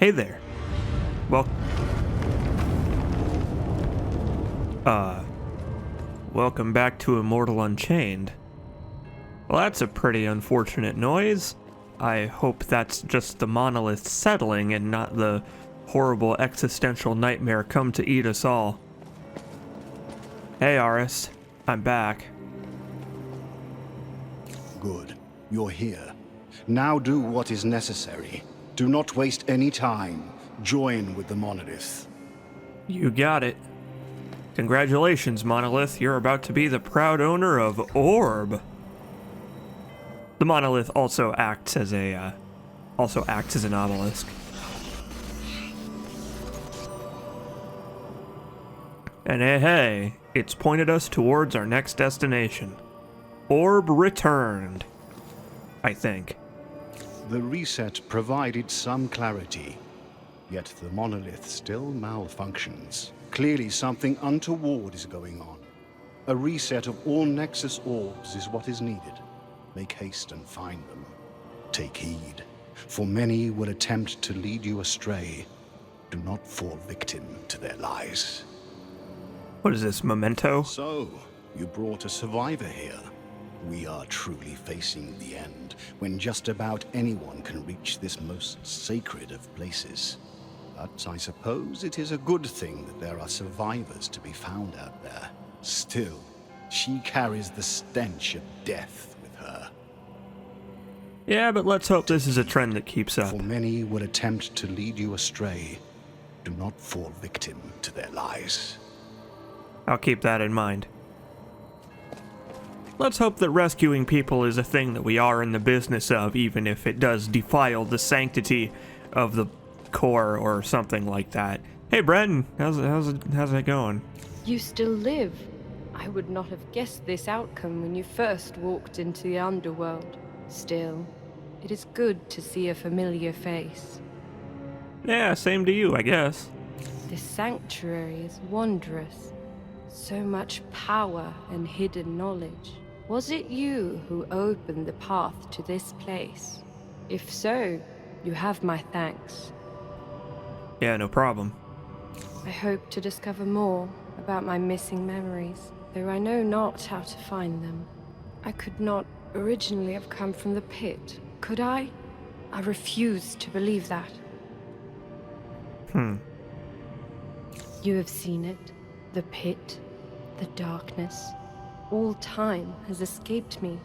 Hey there. Well, welcome back to Immortal Unchained. Well, that's a pretty unfortunate noise. I hope that's just the monolith settling and not the horrible existential nightmare come to eat us all. Hey, Aris. I'm back. Good. You're here. Now do what is necessary. Do not waste any time. Join with the monolith. You got it. Congratulations, Monolith. You're about to be the proud owner of Orb. The monolith also acts as an obelisk. And hey, it's pointed us towards our next destination. Orb returned, I think. The reset provided some clarity, yet the monolith still malfunctions. Clearly something untoward is going on. A reset of all Nexus orbs is what is needed. Make haste and find them. Take heed, for many will attempt to lead you astray. Do not fall victim to their lies. What is this, Memento? So, you brought a survivor here. We are truly facing the end, when just about anyone can reach this most sacred of places. But I suppose it is a good thing that there are survivors to be found out there. Still, she carries the stench of death with her. Yeah, but let's hope this is a trend that keeps up. For many will attempt to lead you astray. Do not fall victim to their lies. I'll keep that in mind. Let's hope that rescuing people is a thing that we are in the business of, even if it does defile the sanctity of the core or something like that. Hey, Brenton, how's it going? You still live. I would not have guessed this outcome when you first walked into the underworld. Still, it is good to see a familiar face. Yeah, same to you, I guess. This sanctuary is wondrous. So much power and hidden knowledge. Was it you who opened the path to this place? If so, you have my thanks. Yeah, no problem. I hope to discover more about my missing memories, though I know not how to find them. I could not originally have come from the pit, could I? I refuse to believe that. You have seen it, the pit, the darkness. All time has escaped me.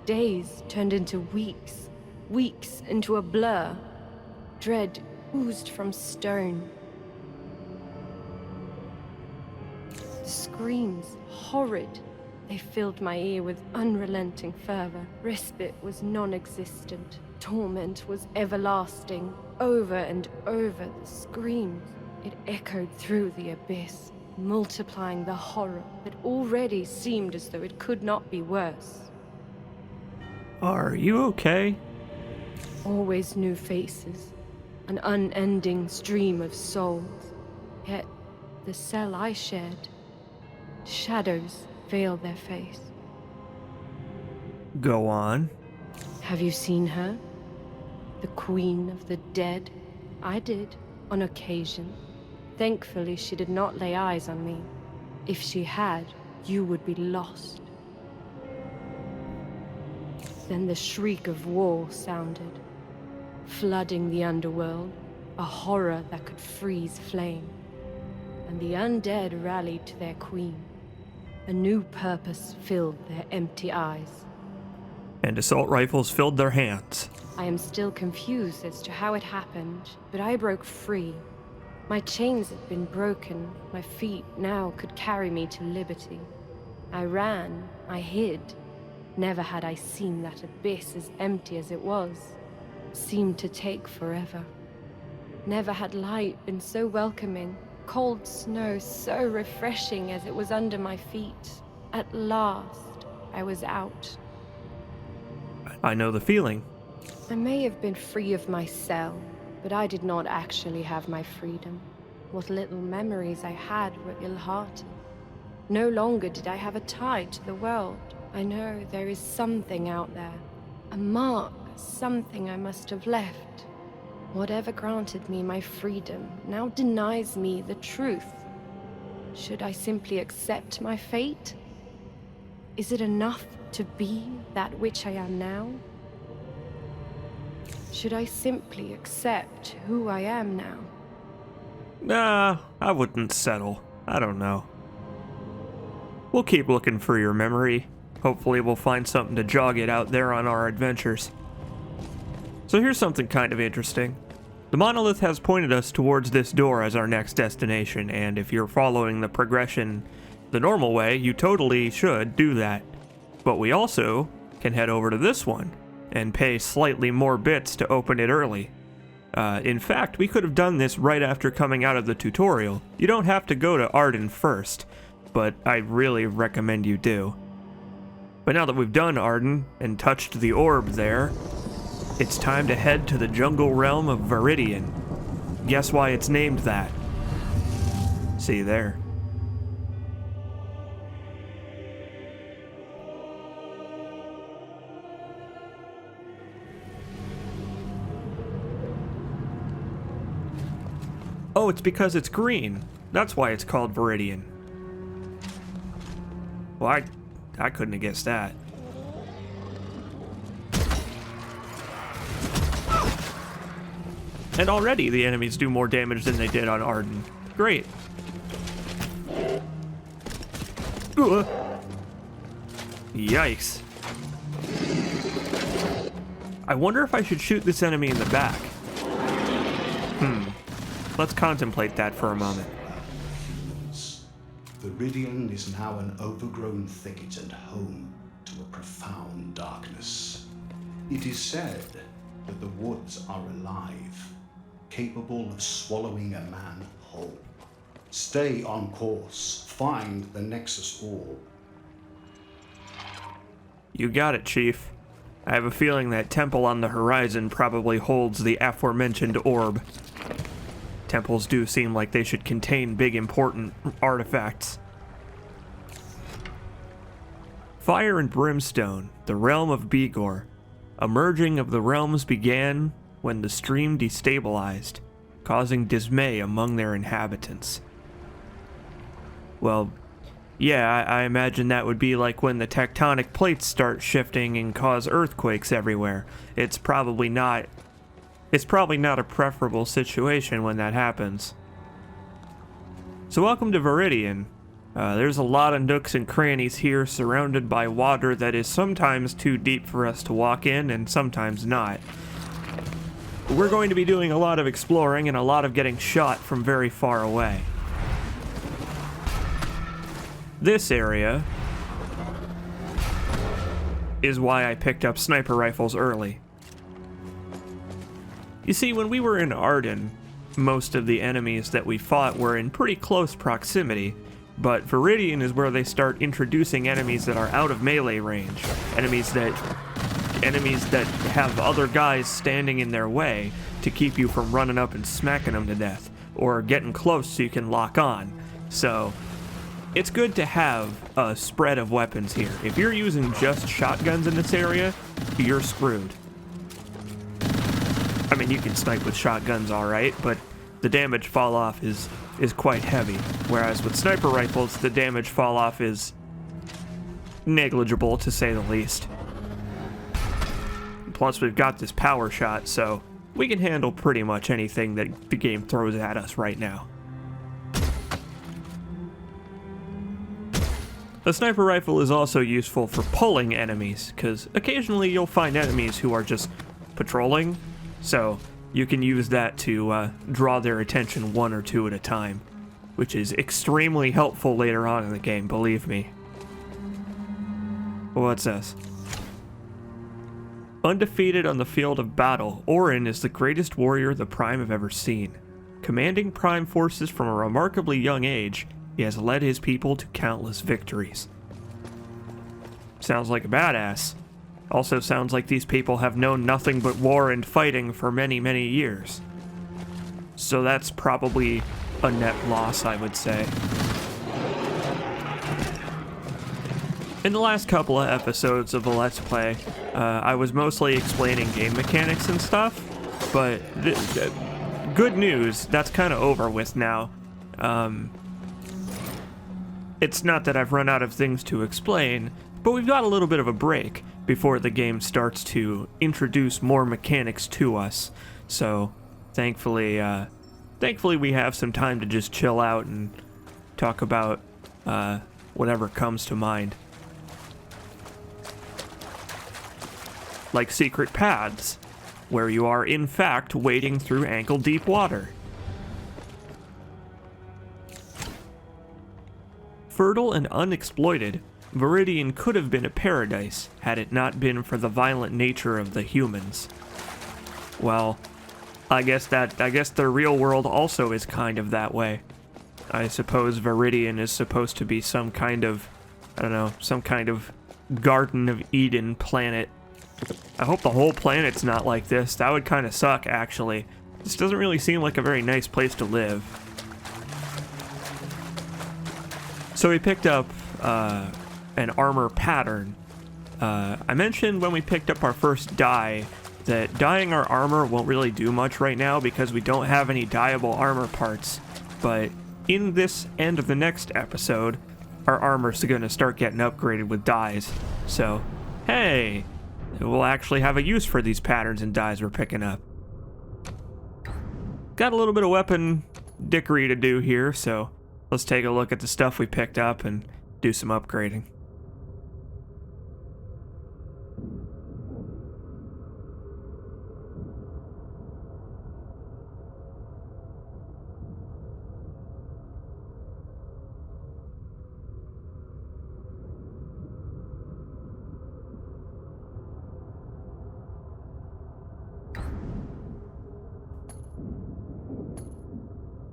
Days turned into weeks, weeks into a blur. Dread oozed from stone. The screams, horrid. They filled my ear with unrelenting fervor. Respite was non-existent. Torment was everlasting. Over and over the screams. It echoed through the abyss, multiplying the horror that already seemed as though it could not be worse. Are you okay? Always new faces, an unending stream of souls. Yet, the cell I shared, shadows veil their face. Go on. Have you seen her? The queen of the dead? I did, on occasion. Thankfully, she did not lay eyes on me. If she had, you would be lost. Then the shriek of war sounded, flooding the underworld, a horror that could freeze flame. And the undead rallied to their queen. A new purpose filled their empty eyes. And assault rifles filled their hands. I am still confused as to how it happened, but I broke free. My chains had been broken. My feet now could carry me to liberty. I ran, I hid. Never had I seen that abyss as empty as it was. Seemed to take forever. Never had light been so welcoming, cold snow so refreshing as it was under my feet. At last, I was out. I know the feeling. I may have been free of my cell, but I did not actually have my freedom. What little memories I had were ill-hearted. No longer did I have a tie to the world. I know there is something out there. A mark, something I must have left. Whatever granted me my freedom now denies me the truth. Should I simply accept my fate? Is it enough to be that which I am now? Should I simply accept who I am now? Nah, I wouldn't settle. I don't know. We'll keep looking for your memory. Hopefully we'll find something to jog it out there on our adventures. So here's something kind of interesting. The monolith has pointed us towards this door as our next destination, and if you're following the progression the normal way, you totally should do that. But we also can head over to this one and pay slightly more bits to open it early. In fact, we could have done this right after coming out of the tutorial. You don't have to go to Arden first, but I really recommend you do. But now that we've done Arden and touched the orb there, it's time to head to the jungle realm of Viridian. Guess why it's named that? See there. Oh, it's because it's green. That's why it's called Viridian. Well, I couldn't have guessed that. And already the enemies do more damage than they did on Arden. Great. Ugh. Yikes. I wonder if I should shoot this enemy in the back. Let's contemplate that for a moment. Viridian is now an overgrown thicket and home to a profound darkness. It is said that the woods are alive, capable of swallowing a man whole. Stay on course. Find the Nexus Orb. You got it, Chief. I have a feeling that temple on the horizon probably holds the aforementioned orb. Temples do seem like they should contain big important artifacts. Fire and brimstone, the realm of Bigor. A merging of the realms began when the stream destabilized, causing dismay among their inhabitants. Well, yeah, I imagine that would be like when the tectonic plates start shifting and cause earthquakes everywhere. It's probably not a preferable situation when that happens. So welcome to Viridian. There's a lot of nooks and crannies here surrounded by water that is sometimes too deep for us to walk in and sometimes not. We're going to be doing a lot of exploring and a lot of getting shot from very far away. This area is why I picked up sniper rifles early. You see, when we were in Arden, most of the enemies that we fought were in pretty close proximity, but Viridian is where they start introducing enemies that are out of melee range, enemies that have other guys standing in their way to keep you from running up and smacking them to death, or getting close so you can lock on. So it's good to have a spread of weapons here. If you're using just shotguns in this area, you're screwed. I mean, you can snipe with shotguns alright, but the damage fall off is quite heavy. Whereas with sniper rifles, the damage fall off is negligible, to say the least. Plus, we've got this power shot, so we can handle pretty much anything that the game throws at us right now. The sniper rifle is also useful for pulling enemies, because occasionally you'll find enemies who are just patrolling, so you can use that to draw their attention one or two at a time, which is extremely helpful later on in the game, believe me. What's this? Undefeated on the field of battle, Orin is the greatest warrior the Prime have ever seen. Commanding Prime forces from a remarkably young age, he has led his people to countless victories. Sounds like a badass. Also sounds like these people have known nothing but war and fighting for many, many years. So that's probably a net loss, I would say. In the last couple of episodes of the Let's Play, I was mostly explaining game mechanics and stuff, But good news, that's kind of over with now. It's not that I've run out of things to explain, but we've got a little bit of a break before the game starts to introduce more mechanics to us. So, thankfully we have some time to just chill out and talk about whatever comes to mind. Like secret paths, where you are in fact wading through ankle-deep water. Fertile and unexploited, Viridian could have been a paradise had it not been for the violent nature of the humans. Well, I guess the real world also is kind of that way. I suppose Viridian is supposed to be some kind of, I don't know, some kind of Garden of Eden planet. I hope the whole planet's not like this. That would kind of suck, actually. This doesn't really seem like a very nice place to live. So we picked up an armor pattern. I mentioned when we picked up our first dye that dyeing our armor won't really do much right now because we don't have any dyeable armor parts. But in this and of the next episode, our armor's going to start getting upgraded with dyes. So, hey, we'll actually have a use for these patterns and dyes we're picking up. Got a little bit of weapon dickery to do here, so let's take a look at the stuff we picked up and do some upgrading.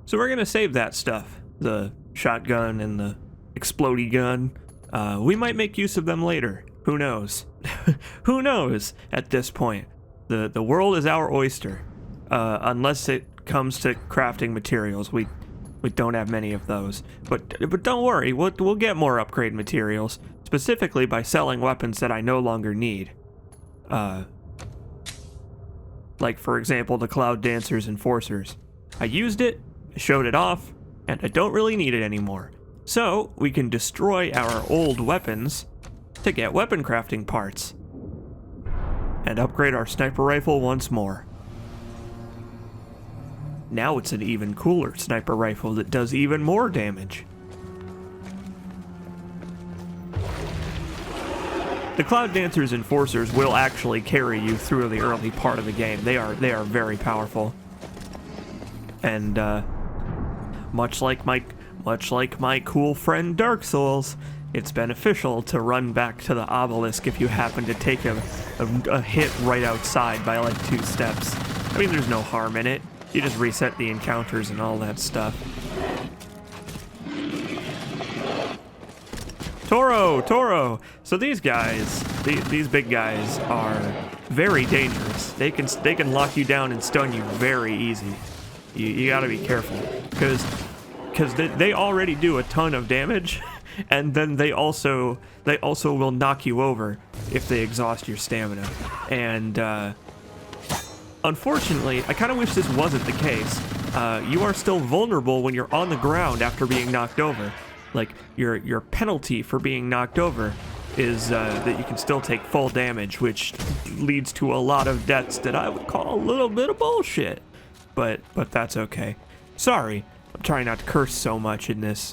So we're gonna save that stuff, the shotgun and the explodey gun. We might make use of them later. Who knows? Who knows at this point? The world is our oyster. Unless it comes to crafting materials. We don't have many of those. But don't worry, we'll get more upgrade materials, specifically by selling weapons that I no longer need. Like for example, the Cloud Dancer's Enforcers. I used it, showed it off, and I don't really need it anymore. So we can destroy our old weapons to get weapon crafting parts and upgrade our sniper rifle once more. Now it's an even cooler sniper rifle that does even more damage. The Cloud Dancer's Enforcers will actually carry you through the early part of the game. They are very powerful. And much like my cool friend Dark Souls, it's beneficial to run back to the obelisk if you happen to take a hit right outside by like 2 steps. I mean, there's no harm in it. You just reset the encounters and all that stuff. Toro! So these guys, these big guys are very dangerous. They can lock you down and stun you very easy. You gotta be careful, because they already do a ton of damage, and then they also will knock you over if they exhaust your stamina. And unfortunately, I kind of wish this wasn't the case. You are still vulnerable when you're on the ground after being knocked over. Like your penalty for being knocked over is that you can still take full damage, which leads to a lot of deaths that I would call a little bit of bullshit. But that's okay. Sorry, I'm trying not to curse so much in this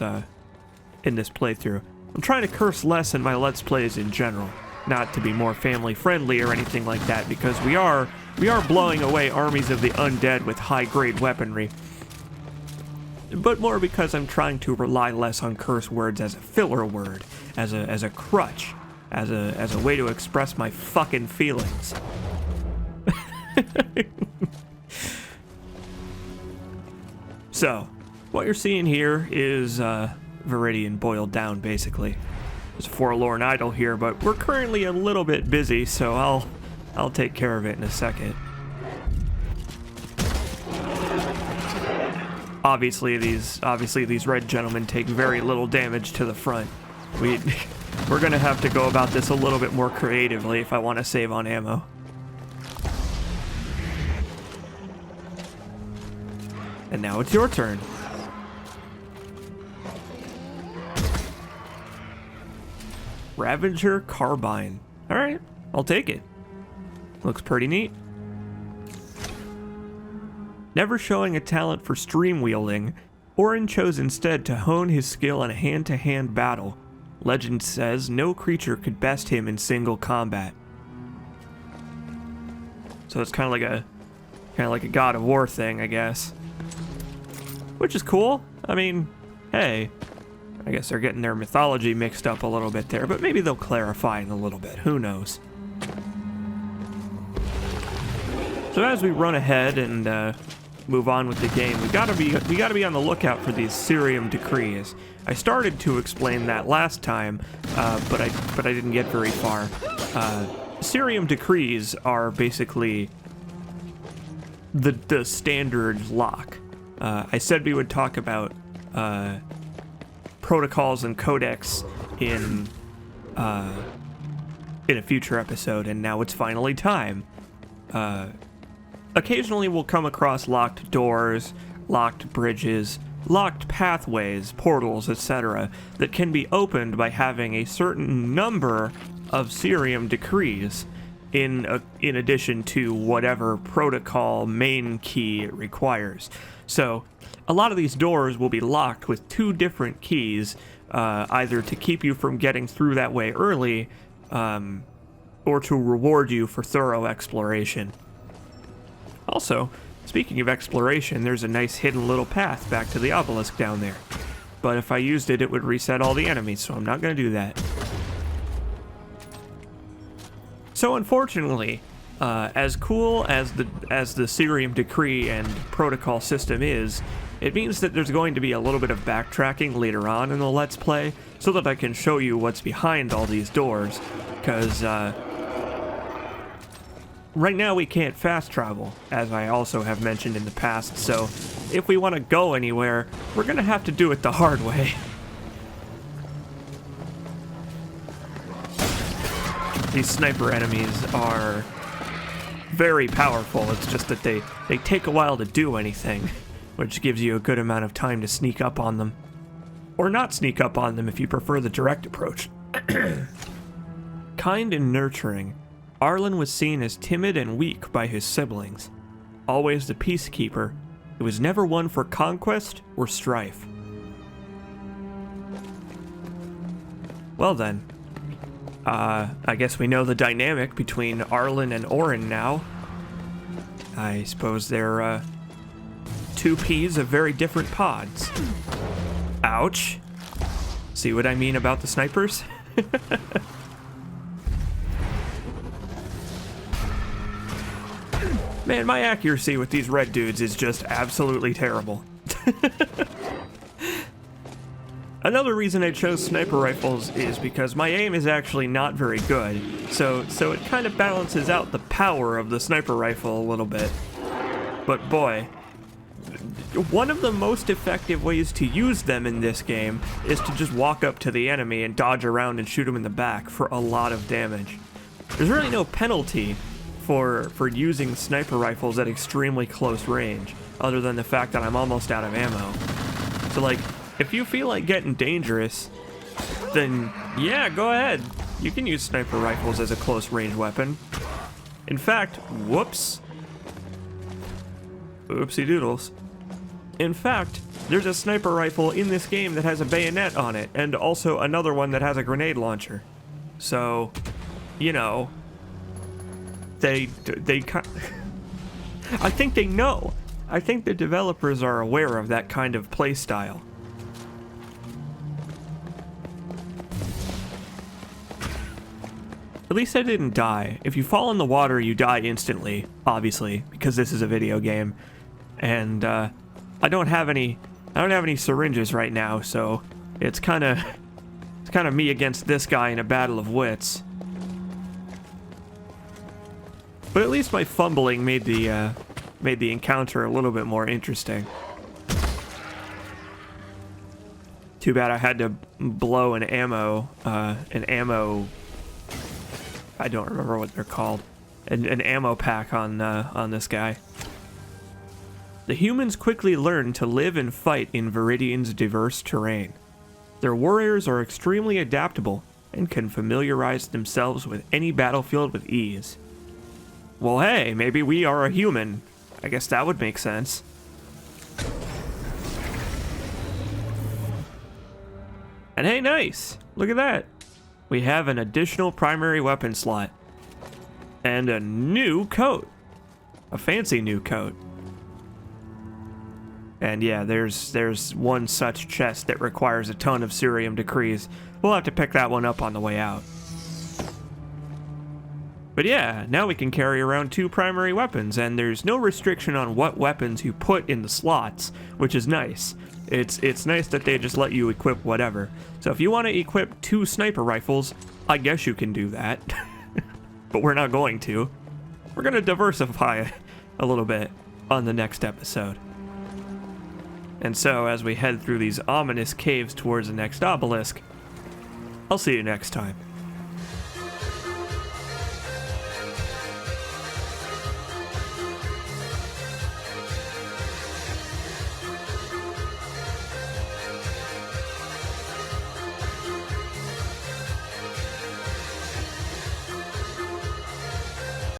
playthrough. I'm trying to curse less in my Let's Plays in general, not to be more family friendly or anything like that, because we are blowing away armies of the undead with high-grade weaponry. But more because I'm trying to rely less on curse words as a filler word, as a crutch, as a way to express my fucking feelings. So, what you're seeing here is Viridian boiled down, basically. There's a forlorn idol here, but we're currently a little bit busy, so I'll take care of it in a second. Obviously these red gentlemen take very little damage to the front. We're gonna have to go about this a little bit more creatively if I want to save on ammo. And now it's your turn. Ravager Carbine. Alright, I'll take it. Looks pretty neat. Never showing a talent for stream wielding, Orin chose instead to hone his skill in a hand-to-hand battle. Legend says no creature could best him in single combat. So it's kind of like a God of War thing, I guess. Which is cool. I mean, hey, I guess they're getting their mythology mixed up a little bit there, but maybe they'll clarify in a little bit. Who knows? So as we run ahead and move on with the game, we gotta be on the lookout for these Cerium decrees. I started to explain that last time, but I didn't get very far. Cerium decrees are basically the standard lock. I said we would talk about protocols and codex in a future episode, and now it's finally time. Occasionally we'll come across locked doors, locked bridges, locked pathways, portals, etc. that can be opened by having a certain number of Cerium decrees in addition to whatever protocol main key it requires. So a lot of these doors will be locked with 2 different keys, either to keep you from getting through that way early, or to reward you for thorough exploration. Also, speaking of exploration, there's a nice hidden little path back to the obelisk down there. But if I used it, it would reset all the enemies, so I'm not going to do that. So unfortunately, as cool as the Cerium decree and protocol system is, it means that there's going to be a little bit of backtracking later on in the Let's Play, so that I can show you what's behind all these doors, because right now we can't fast travel, as I also have mentioned in the past, so if we want to go anywhere, we're going to have to do it the hard way. These sniper enemies are very powerful. It's just that they take a while to do anything, which gives you a good amount of time to sneak up on them. Or not sneak up on them if you prefer the direct approach. Kind and nurturing, Arlen was seen as timid and weak by his siblings. Always the peacekeeper, he was never one for conquest or strife. Well then, I guess we know the dynamic between Arlen and Orin now. I suppose they're, 2 peas of very different pods. Ouch. See what I mean about the snipers? Man, my accuracy with these red dudes is just absolutely terrible. Another reason I chose sniper rifles is because my aim is actually not very good, so it kind of balances out the power of the sniper rifle a little bit. But boy, one of the most effective ways to use them in this game is to just walk up to the enemy and dodge around and shoot him in the back for a lot of damage. There's really no penalty for using sniper rifles at extremely close range, other than the fact that I'm almost out of ammo. So like, if you feel like getting dangerous, then yeah, go ahead. You can use sniper rifles as a close range weapon. In fact, whoopsie doodles. In fact, there's a sniper rifle in this game that has a bayonet on it, and also another one that has a grenade launcher. So, you know, they I think they know. I think the developers are aware of that kind of play style. At least I didn't die. If you fall in the water, you die instantly, obviously, because this is a video game. And I don't have any syringes right now, so it's kind of me against this guy in a battle of wits. But at least my fumbling made the encounter a little bit more interesting. Too bad I had to blow an ammo. I don't remember what they're called. An ammo pack on this guy. The humans quickly learned to live and fight in Viridian's diverse terrain. Their warriors are extremely adaptable and can familiarize themselves with any battlefield with ease. Well, hey, maybe we are a human. I guess that would make sense. And hey, nice! Look at that! We have an additional primary weapon slot. And a new coat. A fancy new coat. And yeah, there's one such chest that requires a ton of Cerium decrees. We'll have to pick that one up on the way out. But yeah, now we can carry around 2 primary weapons, and there's no restriction on what weapons you put in the slots, which is nice. It's nice that they just let you equip whatever. So if you want to equip 2 sniper rifles, I guess you can do that. But we're not going to. We're going to diversify a little bit on the next episode. And so, as we head through these ominous caves towards the next obelisk, I'll see you next time.